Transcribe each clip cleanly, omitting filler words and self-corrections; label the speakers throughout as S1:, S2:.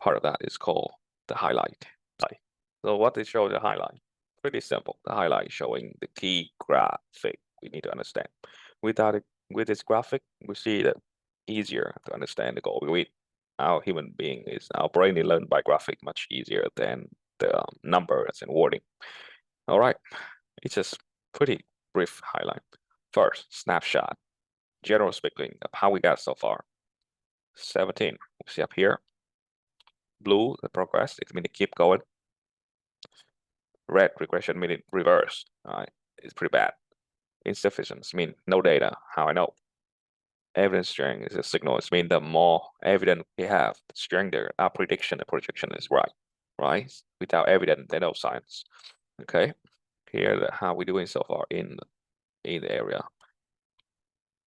S1: part of that is called the highlight. So what they show the highlight? Pretty simple. The highlight showing the key graphic we need to understand. With this graphic, we see that easier to understand the goal. Our human being is our brain is learned by graphic much easier than the numbers and wording. All right, it's just pretty brief highlight. First, snapshot. General speaking of how we got so far. 17. We see up here. Blue, the progress. It means to keep going. Red, regression, meaning reverse. It's pretty bad. Insufficient mean no data. How I know? Evidence strength is a signal. It means the more evidence we have, the stronger our prediction and projection is right? Without evidence, there's no science. Okay. Here, how we doing so far in the area.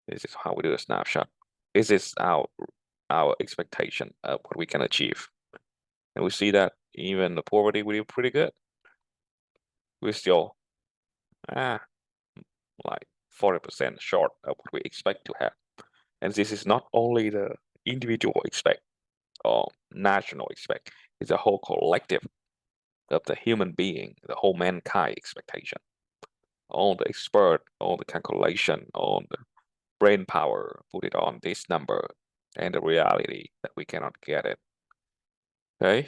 S1: This is how we do a snapshot. This is our expectation of what we can achieve. And we see that even the poverty, we do pretty good. We're still like 40% short of what we expect to have. And this is not only the individual expect or national expect, it's a whole collective of the human being, the whole mankind expectation. All the expert, all the calculation, all the brain power, put it on this number, and the reality that we cannot get it. Okay,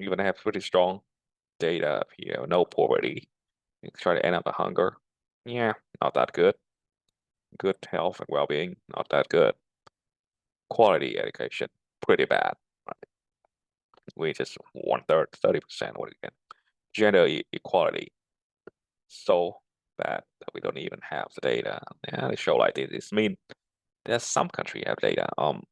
S1: even have pretty strong data up here, no poverty. You try to end up a hunger. Yeah, not that good. Good health and well-being, not that good. Quality education, pretty bad. Right? We just 1/3, 30%. What again? Gender equality, so bad that we don't even have the data. Yeah, they show like this. This mean there's some country have data.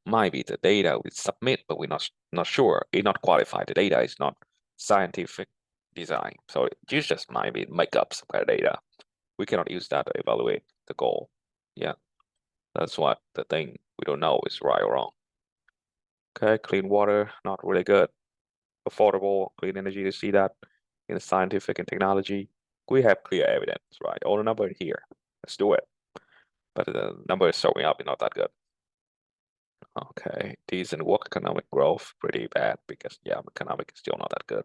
S1: Might be the data we submit, but we're not sure. It's not qualified. The data is not scientific design. So you just might be make up some kind of data. We cannot use that to evaluate the goal. Yeah, that's what the thing we don't know is right or wrong. Okay, clean water, not really good. Affordable, clean energy, to see that in scientific and technology. We have clear evidence, right? All the number here. Let's do it. But the number is showing up, not that good. Okay, decent work economic growth, pretty bad because yeah, economic is still not that good.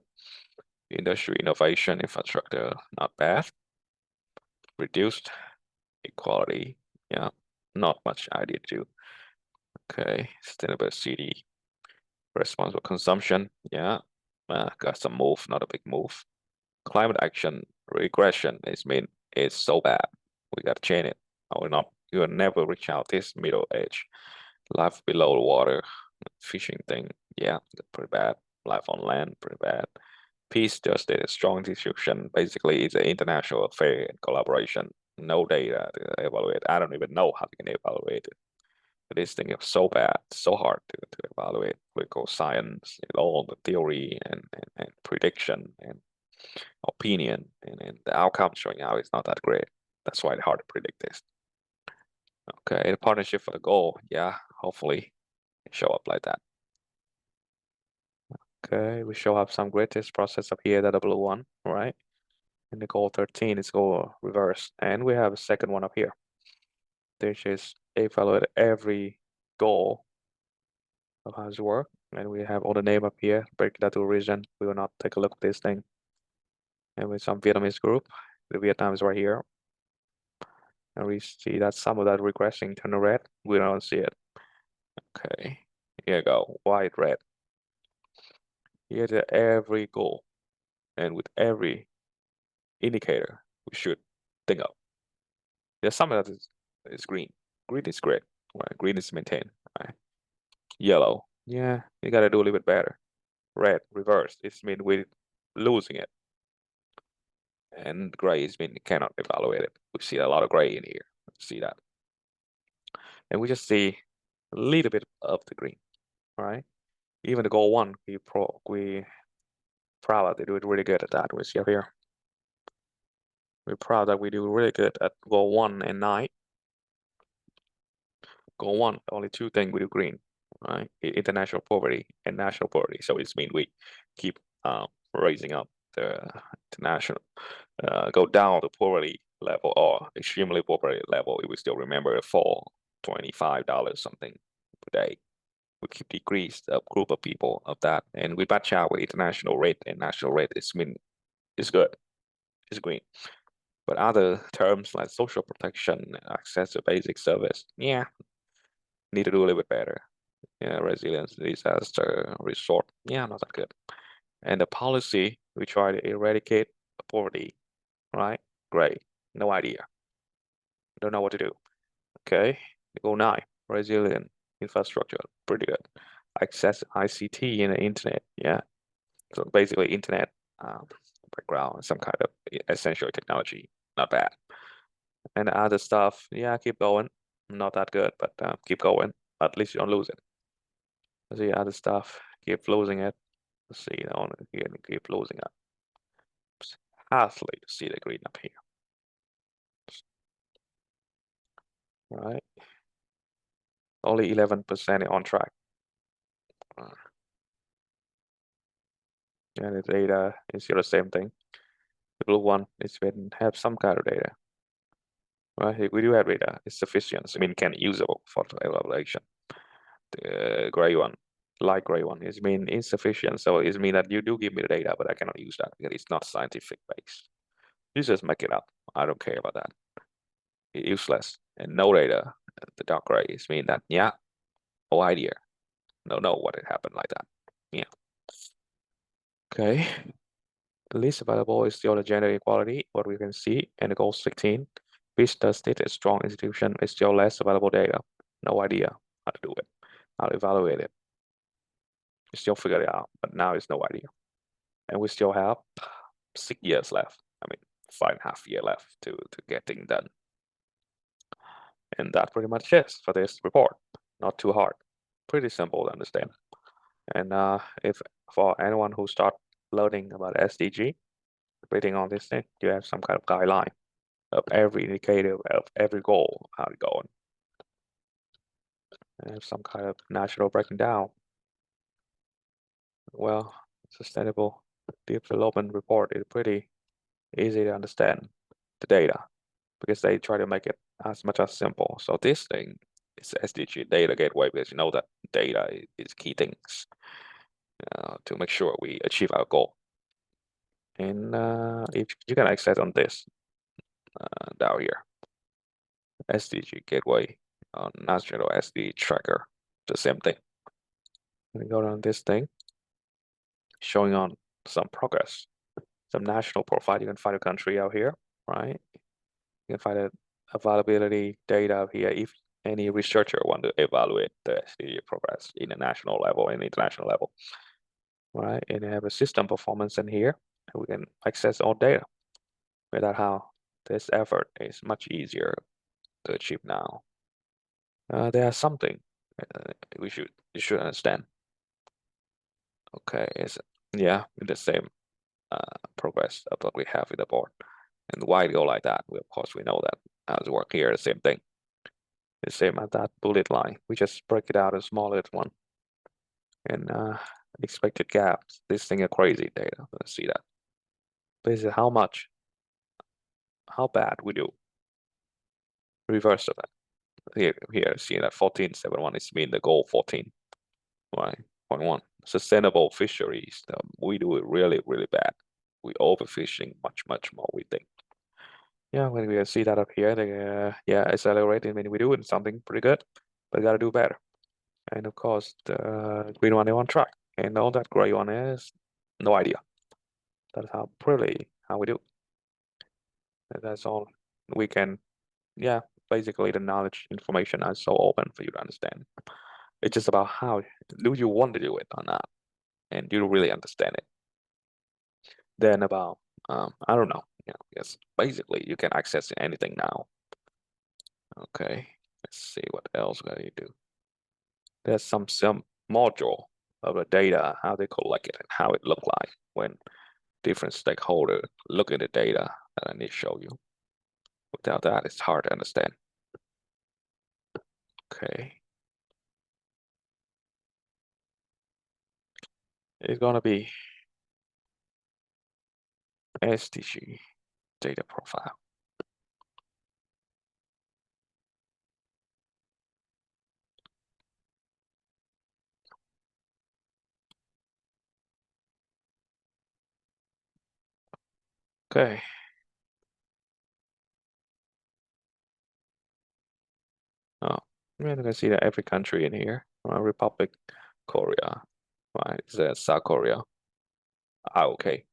S1: Industry innovation, infrastructure, not bad. Reduced equality, yeah, not much idea to. Okay, sustainable city, responsible consumption, yeah, got some move, not a big move. Climate action, regression is so bad. We gotta change it. You will never reach out this middle edge. Life below the water, fishing thing, yeah, pretty bad. Life on land, pretty bad. Peace, justice, strong institution. Basically, it's an international affair and collaboration. No data to evaluate. I don't even know how you can evaluate it. This thing is so bad, so hard to evaluate. Political science, all the theory and prediction and opinion and the outcome showing out is not that great. That's why it's hard to predict this. Okay, the partnership for the goal, yeah, hopefully it show up like that. Okay, we show up some greatest process up here, the blue one, right? And the goal 13 is goal reverse. And we have a second one up here. Which is evaluate every goal of how it work. And we have all the name up here, break that to region. We will not take a look at this thing. And with some Vietnamese group, the Vietnam is right here. And we see that some of that regressing turn to red. We don't see it. Okay, here you go, white, red. Here's every goal. And with every indicator, we should think of. There's some of that is green. Green is great, right? Green is maintained, right? Yellow, yeah, you gotta do a little bit better. Red, reverse, it's mean we're losing it. And gray is mean you cannot evaluate it. We see a lot of gray in here. See that? And we just see a little bit of the green, right? Even the goal one, we proud that they do it really good at that. We see up here. We're proud that we do really good at goal 1 and 9. Goal 1, only 2 things we do green, right? International poverty and national poverty. So it's mean we keep raising up the international, go down the poverty level or extremely poverty level. We still remember it fall $25 something per day. we keep decrease the group of people of that, and we match out with international rate, and national rate is good, it's green. But other terms like social protection, access to basic service, yeah, need to do a little bit better. Yeah, resilience, disaster, resort, yeah, not that good. And the policy, we try to eradicate poverty, right? Great, no idea, don't know what to do. Okay, go 9, resilient infrastructure, pretty good. Access ICT and the internet, yeah. So basically internet background, some kind of essential technology, not bad. And the other stuff, yeah, keep going. Not that good, but keep going. At least you don't lose it. The other stuff, keep losing it. Let's see, again, keep losing it. Hardly to see the green up here. Right. Only 11% on track. And the data is here the same thing. The blue one is when have some kind of data. Right, we do have data. It's sufficient. I mean, can usable for evaluation. The gray one, light gray one, is mean insufficient. So it mean that you do give me the data, but I cannot use that because it's not scientific based. You just make it up. I don't care about that. It's useless. And no data. The dark gray is mean that yeah, no idea. No, what it happened like that. Yeah. Okay. The least available is still the gender equality, what we can see, and the goal 16. Which the state is strong institution is still less available data. No idea how to do it, how to evaluate it. We still figure it out, but now it's no idea. And we still have 6 years left. I mean, 5.5 years left to get things done. And that pretty much is for this report. Not too hard, pretty simple to understand. And if for anyone who start learning about SDG, reading on this thing, you have some kind of guideline of every indicator of every goal, how to go, and have some kind of national breaking down. Well, sustainable development report is pretty easy to understand the data because they try to make it as much as simple. So this thing is SDG data gateway because you know that data is key things to make sure we achieve our goal. And if you can access on this down here, SDG gateway on national SD tracker, the same thing. We go down this thing, showing on some progress, some national profile. You can find a country out here, right? You can find a availability data out here if any researcher want to evaluate the SDG progress in a national level and international level, right? And you have a system performance in here, and we can access all data. Without how this effort is much easier to achieve now. There are something you should understand. Okay, it's yeah, the same progress of what we have with the board. And why it go like that? Well, of course, we know that how to work here, the same thing. The same as that bullet line. We just break it out a smaller one. And expected gaps. This thing is crazy data. Let's see that. This is how much, how bad we do. Reverse of that. Here, see that 14.71 is mean the goal 14. Right, 0.1. Sustainable fisheries. We do it really, really bad. We overfishing much more, we think. Yeah, when we see that up here, yeah, accelerating. I mean, we're doing something pretty good, but gotta do better. And of course, the green one is on track, and all that gray one is no idea. That's how how we do. And that's all we can. Yeah, basically the knowledge information is so open for you to understand. It's just about how do you want to do it or not, and do you really understand it. Then about I don't know. Yeah, yes, basically you can access anything now. Okay, let's see what else can you do. There's some module of the data, how they collect it and how it look like when different stakeholders look at the data that I need to show you. Without that, it's hard to understand. Okay. It's gonna be SDG data profile. Okay. Oh, yeah, you can see that every country in here. Republic, Korea, right? It's South Korea. Okay.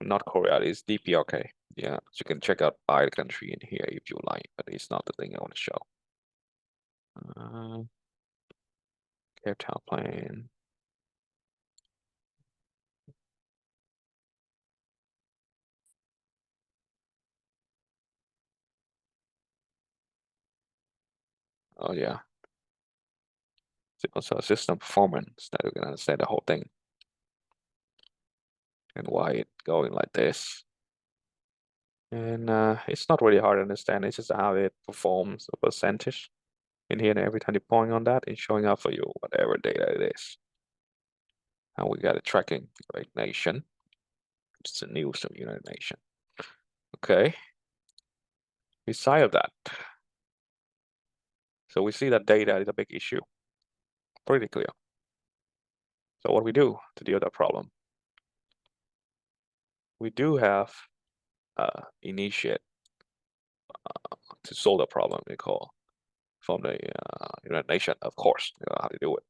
S1: Not Korea, it's DPRK. Yeah, so you can check out either country in here if you like, but it's not the thing I want to show. Cape Town plan. Oh yeah. So system performance that you can understand the whole thing and why it's going like this. And it's not really hard to understand. It's just how it performs a percentage in here, and every time you point on that, it's showing up for you whatever data it is. And we got a tracking United Nation. It's the news of United Nation. Okay. Beside of that, so we see that data is a big issue. Pretty clear. So what do we do to deal with that problem? We do have initiate to solve the problem we call from the United Nations, of course, you know how to do it.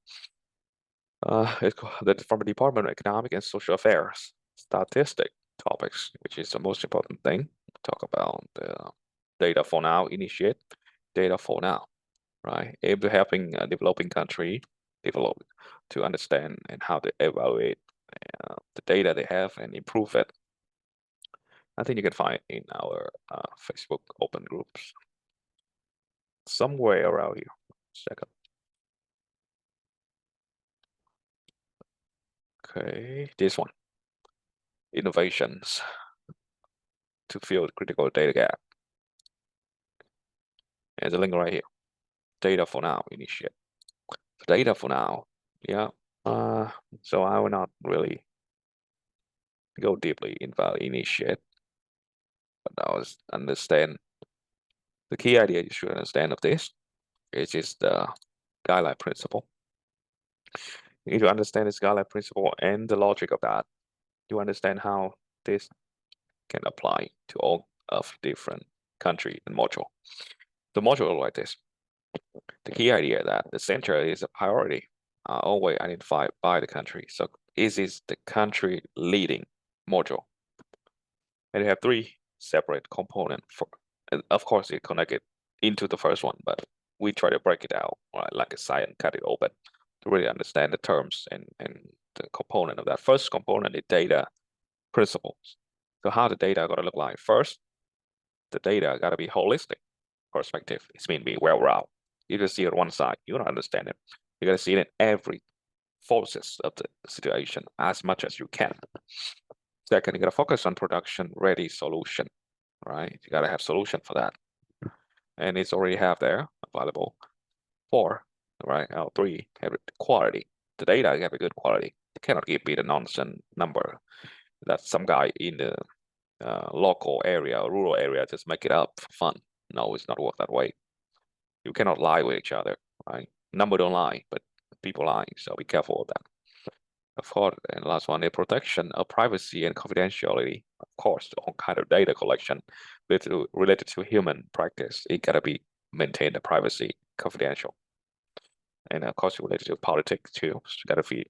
S1: It's from the Department of Economic and Social Affairs, statistic topics, which is the most important thing. Talk about the data for now, initiate data for now, right? Aim to helping a developing country develop to understand and how to evaluate the data they have and improve it. I think you can find it in our Facebook open groups somewhere around here. Second. Okay, this one. Innovations to fill the critical data gap. And the link right here. Data for now, initiate. Data for now, yeah. So I will not really go deeply into initiate, but I was understand the key idea you should understand of this is just the guideline principle. You need to understand this guideline principle and the logic of that. You understand how this can apply to all of different country and module. The module like this. The key idea that the center is a priority always identified by the country. So this is the country leading module. And you have three separate components for, and of course it connected into the first one, but we try to break it out right, like a side and cut it open to really understand the terms and the component of that. First component is data principles. So how the data got to look like? First, the data got to be holistic perspective. It's mean be well-rounded. You just see it on one side, you don't understand it. You got to see it in every forces of the situation as much as you can. Second, you got to focus on production-ready solution, right? You got to have solution for that, and it's already have there available. Four, right? Three, have quality. The data have a good quality. You cannot give me the nonsense number that some guy in the local area or rural area just make it up for fun. No, it's not work that way. You cannot lie with each other, right? Number don't lie, but people lie, so be careful of that. Of course, and last one, the protection of privacy and confidentiality. Of course, all kind of data collection related to human practice, it gotta be maintained the privacy, confidential. And of course, related to politics too, so you gotta be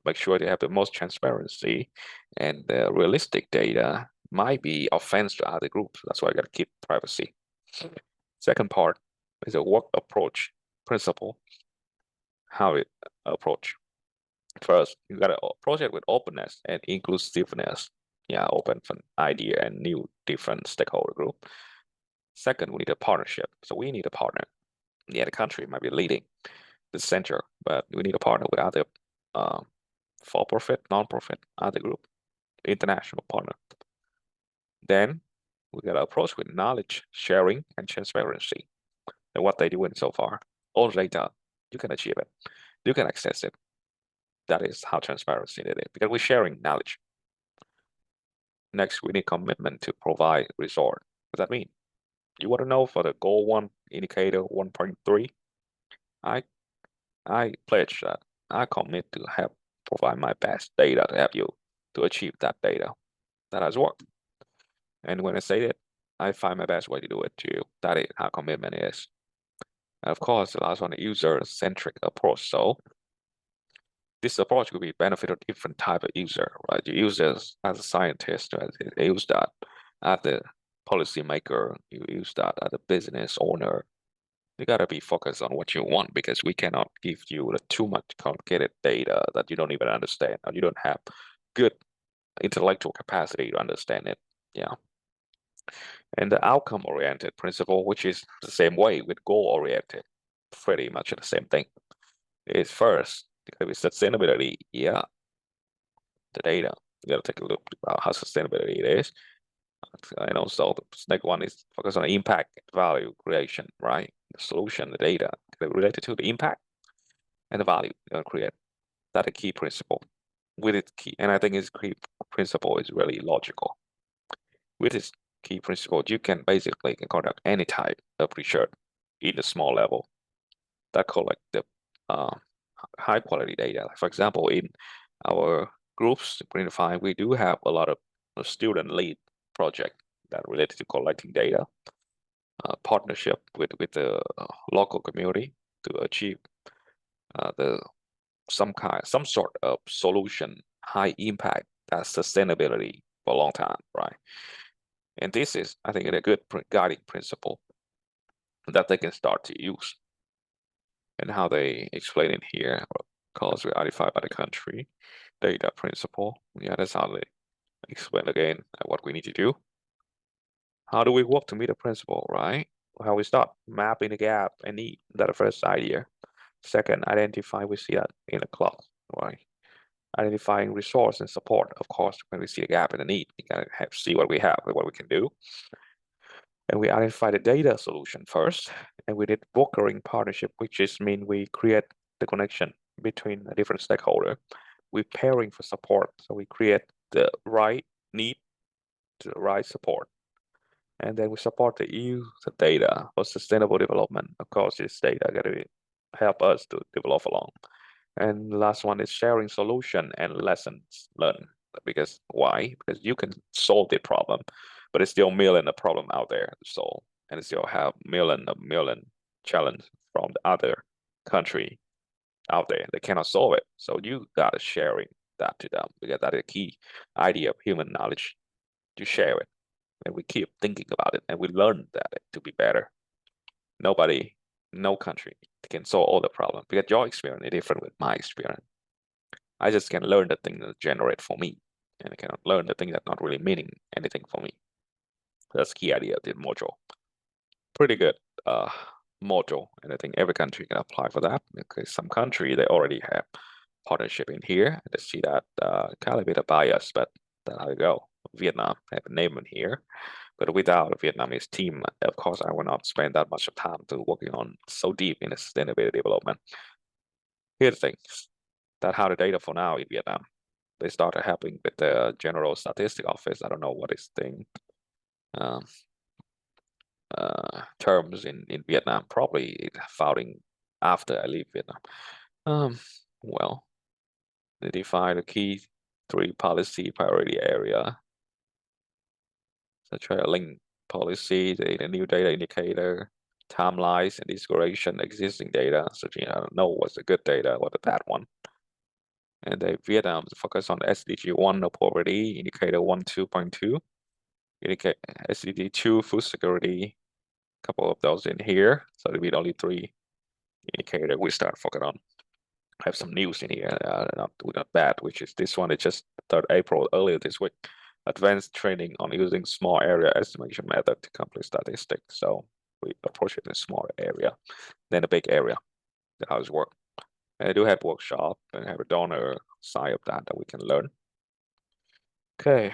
S1: make sure they have the most transparency and the realistic data might be offense to other groups. That's why I gotta keep privacy. Second part is a work approach principle. How it approach. First, you gotta approach it with openness and inclusiveness. Yeah, open for idea and new different stakeholder group. Second, we need a partnership. So we need a partner. Yeah, the country might be leading the center, but we need a partner with other for-profit, non-profit, other group, international partner. Then we gotta approach with knowledge sharing and transparency. And what they doing so far, all data, you can achieve it, you can access it. That is how transparency it is, because we're sharing knowledge. Next, we need commitment to provide resort. What does that mean? You want to know for the goal one indicator 1.3? I pledge that I commit to help provide my best data to help you to achieve that data. That has worked. And when I say it, I find my best way to do it to study how commitment is. And of course, the last one, user-centric approach. So this approach could be benefit of different type of user, right? You use this as a scientist, right? You use that as the policymaker, you use that as a business owner. You gotta be focused on what you want, because we cannot give you too much complicated data that you don't even understand, or you don't have good intellectual capacity to understand it. Yeah. And the outcome-oriented principle, which is the same way with goal-oriented, pretty much the same thing, is first, with sustainability, yeah, the data. You gotta take a look about how sustainability it is. And also the next one is focus on impact, value creation, right? The solution, the data related to the impact and the value you're gonna create. That's a key principle. With its key, and I think its key principle is really logical. With its key principle, you can basically conduct any type of research in a small level that collect the high quality data. For example, in our groups, Greenify, we do have a lot of student lead project that related to collecting data, partnership with the local community to achieve some sort of solution, high impact, that sustainability for a long time, right? And this is, I think, a good guiding principle that they can start to use. And how they explain it here, because we identified by the country data principle. Yeah, that's how they explain again what we need to do. How do we work to meet the principle, right? How we start mapping the gap and need. That's the first idea. Second, identify, we see that in the clock, right? Identifying resource and support. Of course, when we see the gap and the need, we gotta see what we have and what we can do. And we identify the data solution first, and we did brokering partnership, which just mean we create the connection between a different stakeholder. We're pairing for support, so we create the right need to the right support. And then we support the use of data for sustainable development. Of course, this data gotta help us to develop along. And the last one is sharing solution and lessons learned. Because why? Because you can solve the problem, but it's still million of problem out there to solve, and it still have million challenge from the other country out there. They cannot solve it. So you gotta sharing that to them, because that is a key idea of human knowledge. You share it, and we keep thinking about it, and we learn that to be better. Nobody, no country can solve all the problem, because your experience is different with my experience. I just can learn the thing that generate for me, and I cannot learn the thing that's not really meaning anything for me. That's the key idea of the module. Pretty good module, and I think every country can apply for that, because some country they already have partnership in here. They see that kind of a bit of bias, but that's how you go. Vietnam have a name in here, but without a Vietnamese team, of course, I will not spend that much of time to working on so deep in the sustainability development. Here's the thing, that how the data for now in Vietnam. They started helping with the General Statistic Office. I don't know what is the terms in Vietnam. Probably founding after I leave Vietnam. Well, they define the key 3 policy priority area, such as link policy, the new data indicator, timelines, and integration existing data. So I don't know what's the good data, what the bad one. And Vietnam focus on SDG 1, no poverty, indicator 1, 2.2, indicate SDG 2, food security, a couple of those in here. So we only 3 indicator we start focusing on. I have some news in here, not bad, which is this one. It's just 3rd April, earlier this week. Advanced training on using small area estimation method to complete statistics. So we approach it in a small area, then a big area. That's how it works. And I do have workshop and have a donor side of that we can learn. Okay.